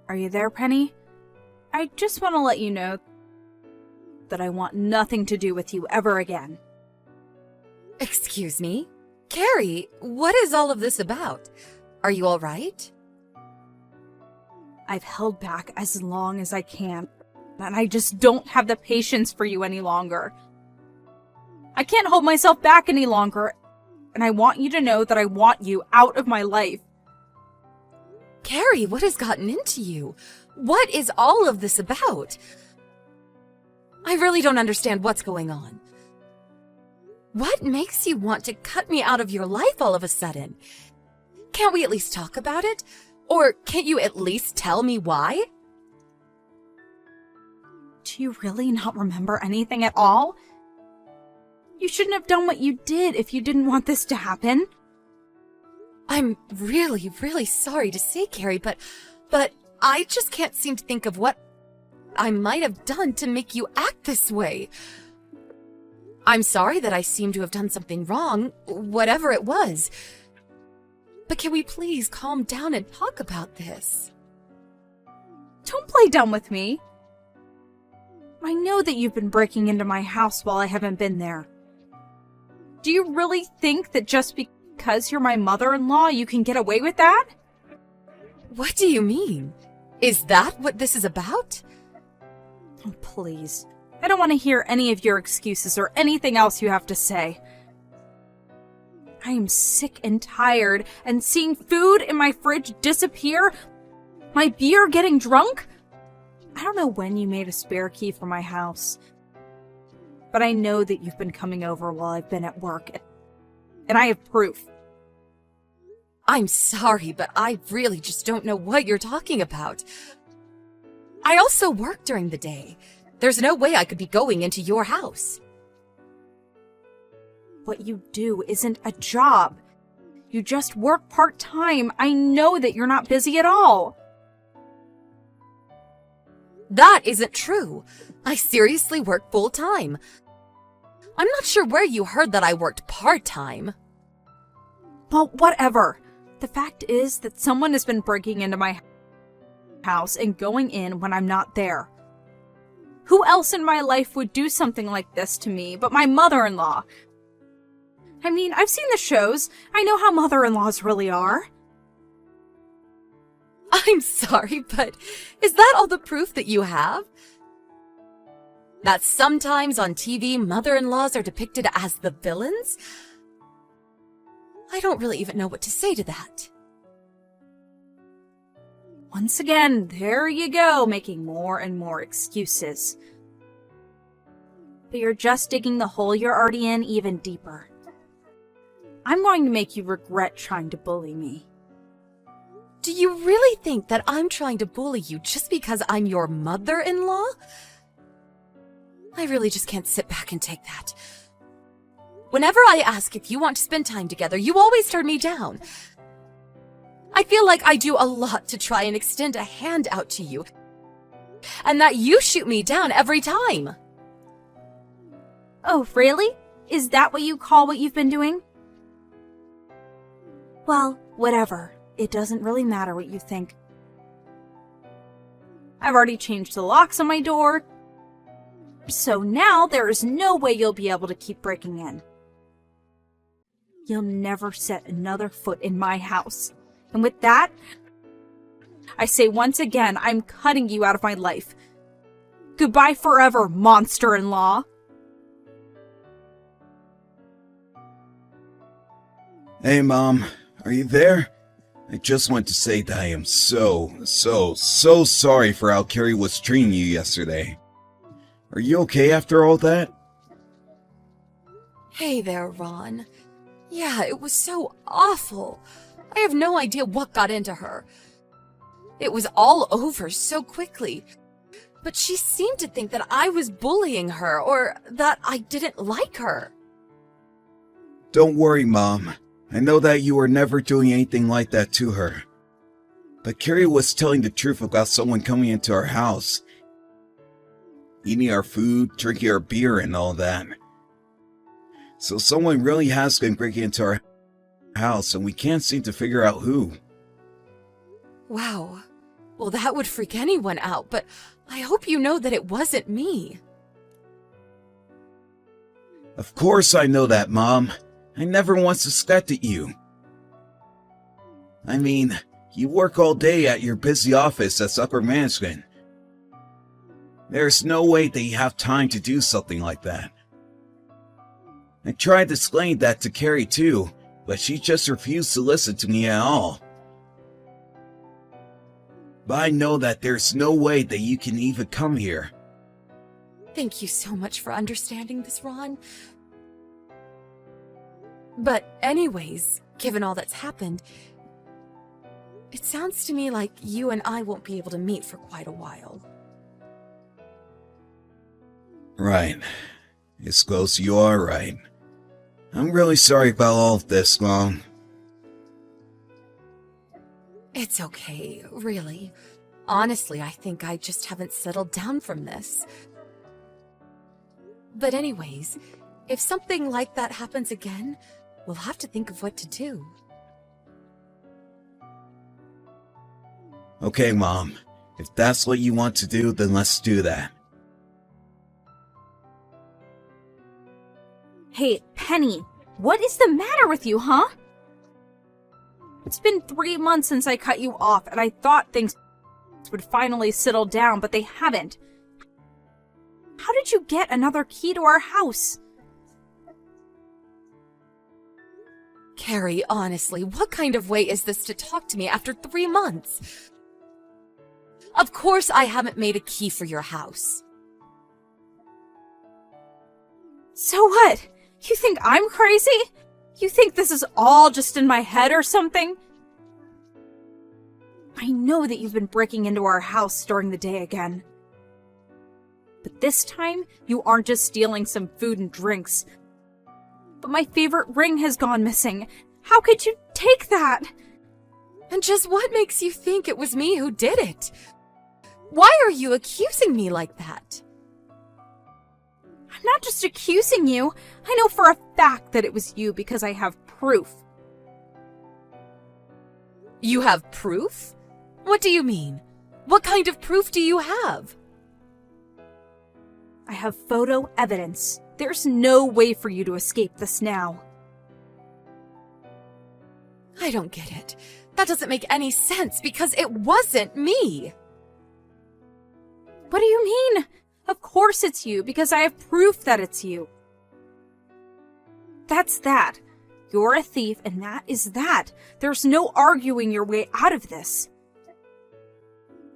Are you there, Penny? I just want to let you know that I want nothing to do with you ever again. Excuse me? Carrie, what is all of this about? Are you all right? I've held back as long as I can, and I just don't have the patience for you any longer. I can't hold myself back any longer, and I want you to know that I want you out of my life. Carrie, what has gotten into you? What is all of this about? I really don't understand what's going on. What makes you want to cut me out of your life all of a sudden? Can't we at least talk about it? Or can't you at least tell me why? Do you really not remember anything at all? You shouldn't have done what you did if you didn't want this to happen. I'm really, really sorry to say, Carrie, but I just can't seem to think of what I might have done to make you act this way. I'm sorry that I seem to have done something wrong, whatever it was. But can we please calm down and talk about this? Don't play dumb with me. I know that you've been breaking into my house while I haven't been there. Do you really think that just because you're my mother-in-law, you can get away with that? What do you mean? Is that what this is about? Oh, please. I don't want to hear any of your excuses or anything else you have to say. I am sick and tired, and seeing food in my fridge disappear, my beer getting drunk. I don't know when you made a spare key for my house, but I know that you've been coming over while I've been at work, and I have proof. I'm sorry, but I really just don't know what you're talking about. I also work during the day. There's no way I could be going into your house. What you do isn't a job. You just work part-time. I know that you're not busy at all. That isn't true. I seriously work full-time. I'm not sure where you heard that I worked part-time. Well, whatever. The fact is that someone has been breaking into my house and going in when I'm not there. Who else in my life would do something like this to me but my mother-in-law? I mean, I've seen the shows. I know how mother-in-laws really are. I'm sorry, but is that all the proof that you have? That sometimes on TV, mother-in-laws are depicted as the villains? I don't really even know what to say to that. Once again, there you go, making more and more excuses. But you're just digging the hole you're already in even deeper. I'm going to make you regret trying to bully me. Do you really think that I'm trying to bully you just because I'm your mother-in-law? I really just can't sit back and take that. Whenever I ask if you want to spend time together, you always turn me down. I feel like I do a lot to try and extend a hand out to you, and that you shoot me down every time. Oh, really? Is that what you call what you've been doing? Well, whatever. It doesn't really matter what you think. I've already changed the locks on my door, so now there is no way you'll be able to keep breaking in. You'll never set another foot in my house. And with that, I say once again, I'm cutting you out of my life. Goodbye forever, monster-in-law. Hey, Mom. Are you there? I just want to say that I am so sorry for how Carrie was treating you yesterday. Are you okay after all that? Hey there, Ron. Yeah, it was so awful. I have no idea what got into her. It was all over so quickly. But she seemed to think that I was bullying her, or that I didn't like her. Don't worry, Mom. I know that you were never doing anything like that to her. But Carrie was telling the truth about someone coming into our house, eating our food, drinking our beer, and all that. So someone really has been breaking into our house, and we can't seem to figure out who. Wow. Well, that would freak anyone out, but I hope you know that it wasn't me. Of course I know that, Mom. I never once suspected you. I mean, you work all day at your busy office as upper management. There's no way that you have time to do something like that. I tried to explain that to Carrie too, but she just refused to listen to me at all. But I know that there's no way that you can even come here. Thank you so much for understanding this, Ron. But anyways, given all that's happened, it sounds to me like you and I won't be able to meet for quite a while. Right. I suppose you are right. I'm really sorry about all of this, Mom. It's okay, really. Honestly, I think I just haven't settled down from this. But anyways, if something like that happens again, we'll have to think of what to do. Okay, Mom. If that's what you want to do, then let's do that. Hey, Penny, what is the matter with you, huh? It's been 3 months since I cut you off, and I thought things would finally settle down, but they haven't. How did you get another key to our house? Carrie, honestly, what kind of way is this to talk to me after 3 months? Of course I haven't made a key for your house. So what? You think I'm crazy? You think this is all just in my head or something? I know that you've been breaking into our house during the day again. But this time, you aren't just stealing some food and drinks. But my favorite ring has gone missing. How could you take that? And just what makes you think it was me who did it? Why are you accusing me like that? I'm not just accusing you. I know for a fact that it was you because I have proof. You have proof? What do you mean? What kind of proof do you have? I have photo evidence. There's no way for you to escape this now. I don't get it. That doesn't make any sense because it wasn't me. What do you mean? Of course it's you, because I have proof that it's you. That's that. You're a thief, and that is that. There's no arguing your way out of this.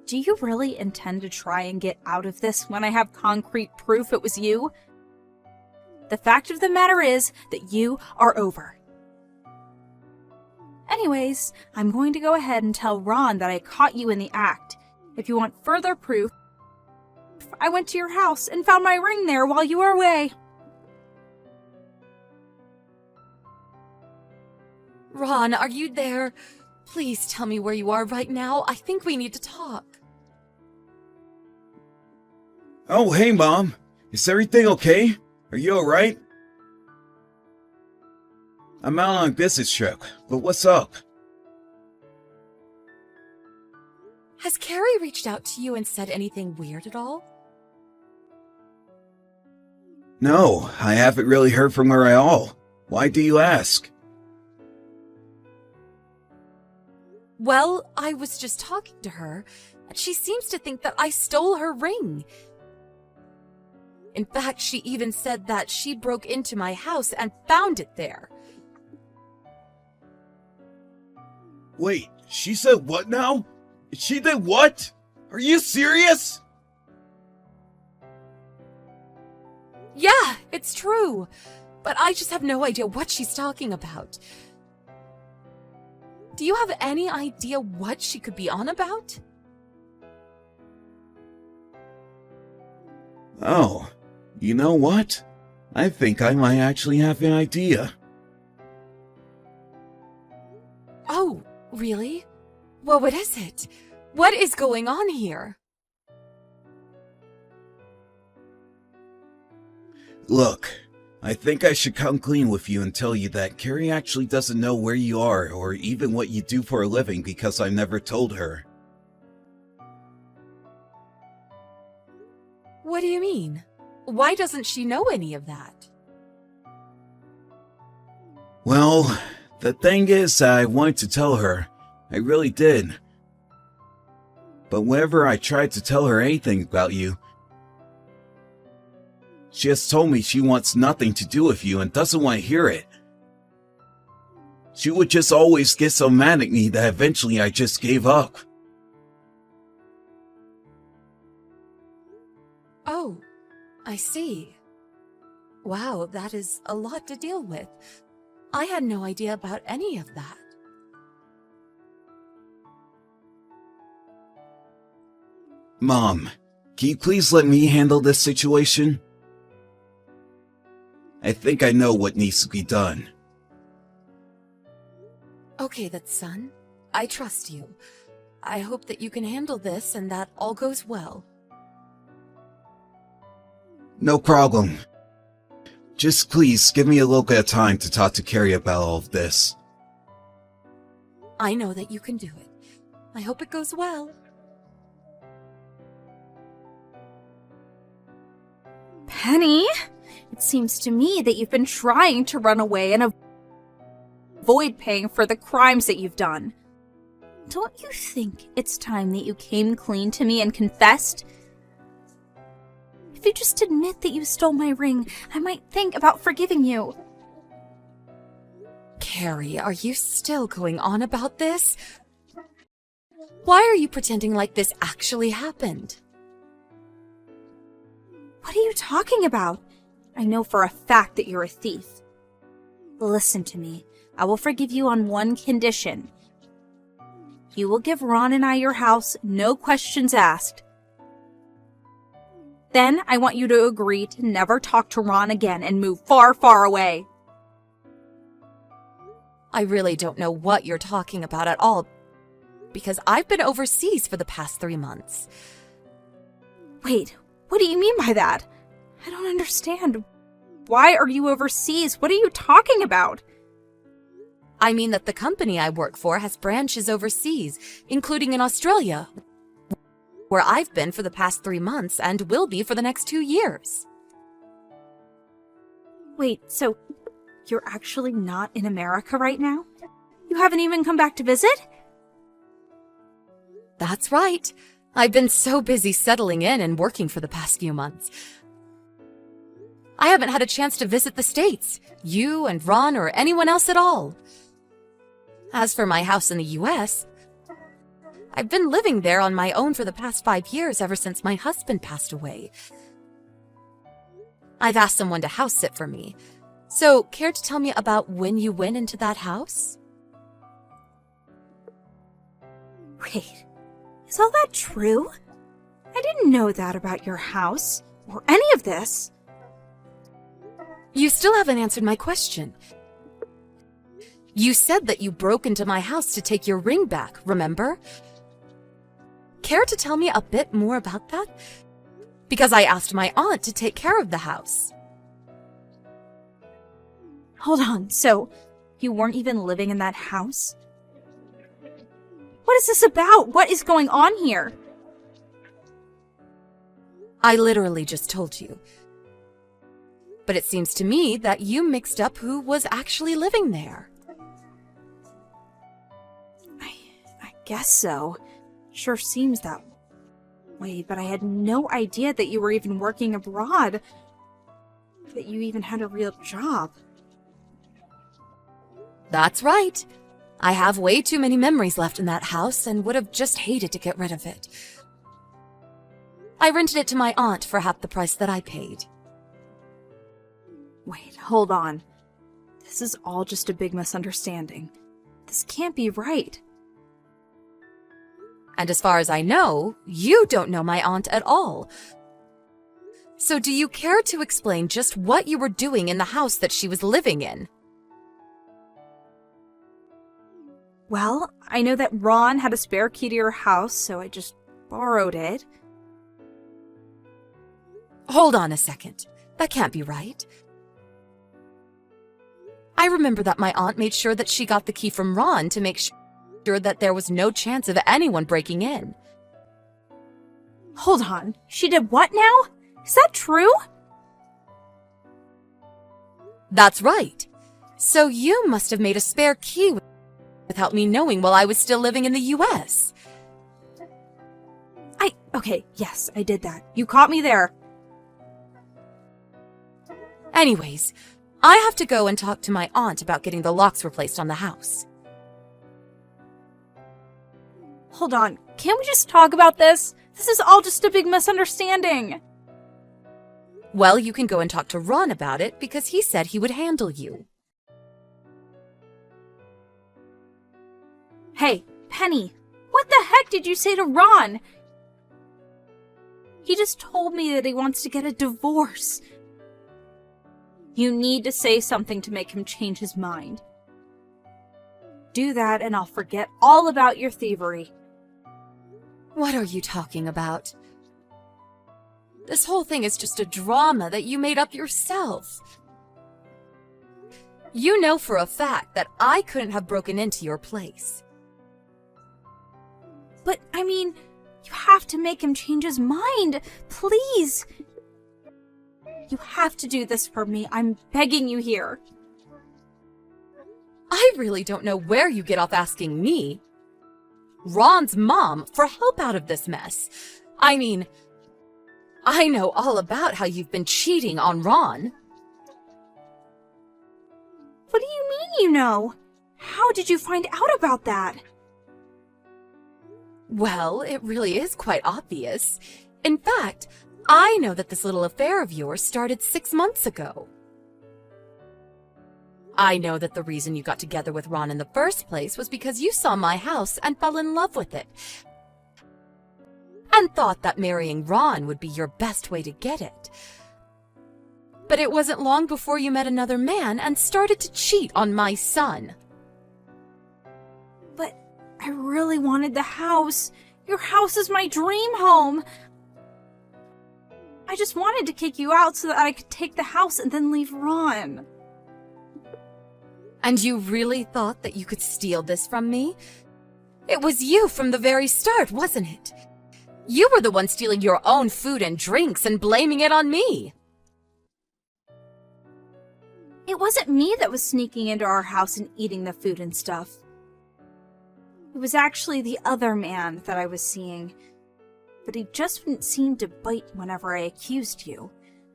Do you really intend to try and get out of this when I have concrete proof it was you? The fact of the matter is that you are over. Anyways, I'm going to go ahead and tell Ron that I caught you in the act. If you want further proof, I went to your house and found my ring there while you were away. Ron, are you there? Please tell me where you are right now. I think we need to talk. Oh, hey, Mom. Is everything okay? Are you alright? I'm out on a business trip, but what's up? Has Carrie reached out to you and said anything weird at all? No, I haven't really heard from her at all. Why do you ask? Well, I was just talking to her, and she seems to think that I stole her ring. In fact, she even said that she broke into my house and found it there. Wait, she said what now? She did what? Are you serious? Yeah, it's true. But I just have no idea what she's talking about. Do you have any idea what she could be on about? Oh, you know what? I think I might actually have an idea. Oh, really? Well, what is it? What is going on here? Look, I think I should come clean with you and tell you that Carrie actually doesn't know where you are or even what you do for a living because I never told her. What do you mean? Why doesn't she know any of that? Well, the thing is, I wanted to tell her. I really did. But whenever I tried to tell her anything about you, she has told me she wants nothing to do with you and doesn't want to hear it. She would just always get so mad at me that eventually I just gave up. Oh, I see. Wow, that is a lot to deal with. I had no idea about any of that. Mom, can you please let me handle this situation? I think I know what needs to be done. Okay, then, son. I trust you. I hope that you can handle this and that all goes well. No problem. Just please give me a little bit of time to talk to Carrie about all of this. I know that you can do it. I hope it goes well. Penny, it seems to me that you've been trying to run away and avoid paying for the crimes that you've done. Don't you think it's time that you came clean to me and confessed? If you just admit that you stole my ring, I might think about forgiving you. Carrie, are you still going on about this? Why are you pretending like this actually happened? What are you talking about? I know for a fact that you're a thief. Listen to me. I will forgive you on one condition. You will give Ron and I your house, no questions asked. Then I want you to agree to never talk to Ron again and move far, far away. I really don't know what you're talking about at all, because I've been overseas for the past 3 months. Wait, what do you mean by that? I don't understand. Why are you overseas? What are you talking about? I mean that the company I work for has branches overseas, including in Australia, where I've been for the past 3 months and will be for the next 2 years. Wait, so you're actually not in America right now? You haven't even come back to visit? That's right. I've been so busy settling in and working for the past few months. I haven't had a chance to visit the States, you and Ron or anyone else at all. As for my house in the US, I've been living there on my own for the past 5 years ever since my husband passed away. I've asked someone to house sit for me. So, care to tell me about when you went into that house? Wait, is all that true? I didn't know that about your house, or any of this. You still haven't answered my question. You said that you broke into my house to take your ring back, remember? Care to tell me a bit more about that? Because I asked my aunt to take care of the house. Hold on, so you weren't even living in that house? What is this about? What is going on here? I literally just told you. But it seems to me that you mixed up who was actually living there. I guess so. Sure seems that way, but I had no idea that you were even working abroad. That you even had a real job. That's right. I have way too many memories left in that house and would have just hated to get rid of it. I rented it to my aunt for half the price that I paid. Wait, hold on. This is all just a big misunderstanding. This can't be right. And as far as I know, you don't know my aunt at all. So do you care to explain just what you were doing in the house that she was living in? Well, I know that Ron had a spare key to your house, so I just borrowed it. Hold on a second. That can't be right. I remember that my aunt made sure that she got the key from Ron to make sure that there was no chance of anyone breaking in. Hold on, she did what now? Is that true? That's right. So you must have made a spare key without me knowing while I was still living in the US. Okay, yes, I did that. You caught me there. Anyways, I have to go and talk to my aunt about getting the locks replaced on the house. Hold on, can't we just talk about this? This is all just a big misunderstanding. Well, you can go and talk to Ron about it because he said he would handle you. Hey, Penny, what the heck did you say to Ron? He just told me that he wants to get a divorce. You need to say something to make him change his mind. Do that and I'll forget all about your thievery. What are you talking about? This whole thing is just a drama that you made up yourself. You know for a fact that I couldn't have broken into your place. But, I mean, you have to make him change his mind. Please. You have to do this for me. I'm begging you here. I really don't know where you get off asking me, Ron's mom, for help out of this mess. I mean, I know all about how you've been cheating on Ron. What do you mean you know? How did you find out about that? Well, it really is quite obvious. In fact, I know that this little affair of yours started 6 months ago. I know that the reason you got together with Ron in the first place was because you saw my house and fell in love with it. And thought that marrying Ron would be your best way to get it. But it wasn't long before you met another man and started to cheat on my son. But I really wanted the house. Your house is my dream home. I just wanted to kick you out so that I could take the house and then leave Ron. And you really thought that you could steal this from me? It was you from the very start, wasn't it? You were the one stealing your own food and drinks and blaming it on me. It wasn't me that was sneaking into our house and eating the food and stuff. It was actually the other man that I was seeing. But he just wouldn't seem to bite whenever I accused you.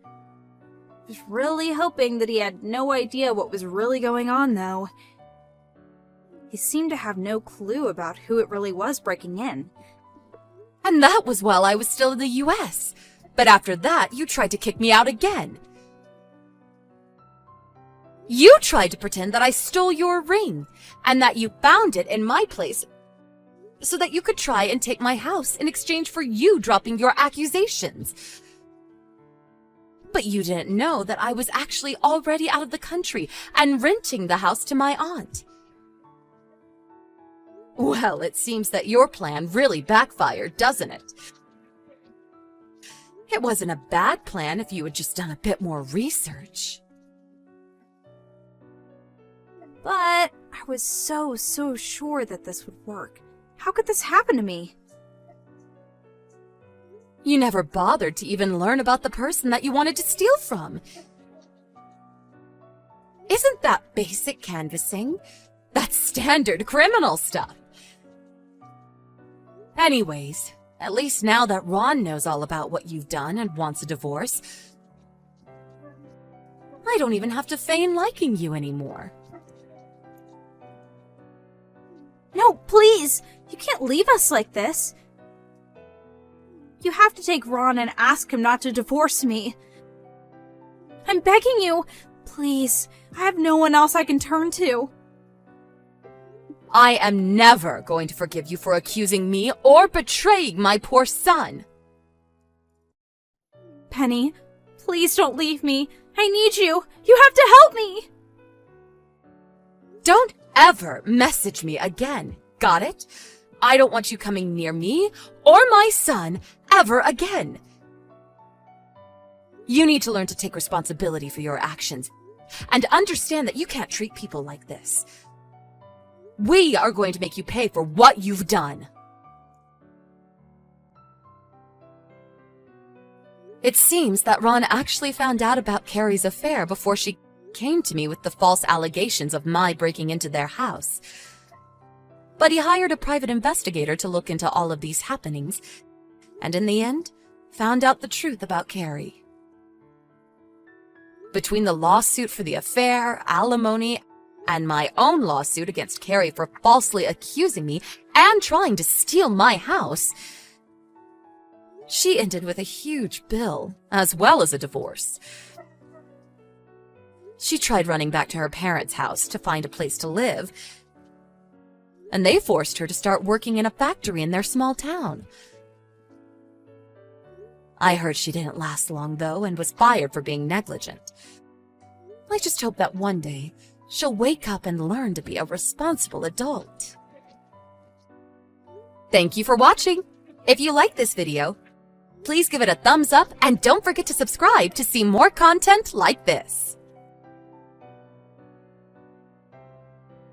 I was really hoping that he had no idea what was really going on, though. He seemed to have no clue about who it really was breaking in. And that was while I was still in the US. But after that, you tried to kick me out again. You tried to pretend that I stole your ring, and that you found it in my place so that you could try and take my house in exchange for you dropping your accusations. But you didn't know that I was actually already out of the country and renting the house to my aunt. Well, it seems that your plan really backfired, doesn't it? It wasn't a bad plan if you had just done a bit more research. But I was so sure that this would work. How could this happen to me? You never bothered to even learn about the person that you wanted to steal from. Isn't that basic canvassing? That's standard criminal stuff. Anyways, at least now that Ron knows all about what you've done and wants a divorce, I don't even have to feign liking you anymore. No, please! You can't leave us like this. You have to take Ron and ask him not to divorce me. I'm begging you, please. I have no one else I can turn to. I am never going to forgive you for accusing me or betraying my poor son. Penny, please don't leave me. I need you. You have to help me. Don't ever message me again, got it? I don't want you coming near me or my son ever again. You need to learn to take responsibility for your actions and understand that you can't treat people like this. We are going to make you pay for what you've done. It seems that Ron actually found out about Carrie's affair before she came to me with the false allegations of my breaking into their house. But he hired a private investigator to look into all of these happenings, and in the end, found out the truth about Carrie. Between the lawsuit for the affair, alimony, and my own lawsuit against Carrie for falsely accusing me and trying to steal my house, she ended with a huge bill, as well as a divorce. She tried running back to her parents' house to find a place to live, and they forced her to start working in a factory in their small town. I heard she didn't last long, though, and was fired for being negligent. I just hope that one day she'll wake up and learn to be a responsible adult. Thank you for watching! If you like this video, please give it a thumbs up and don't forget to subscribe to see more content like this.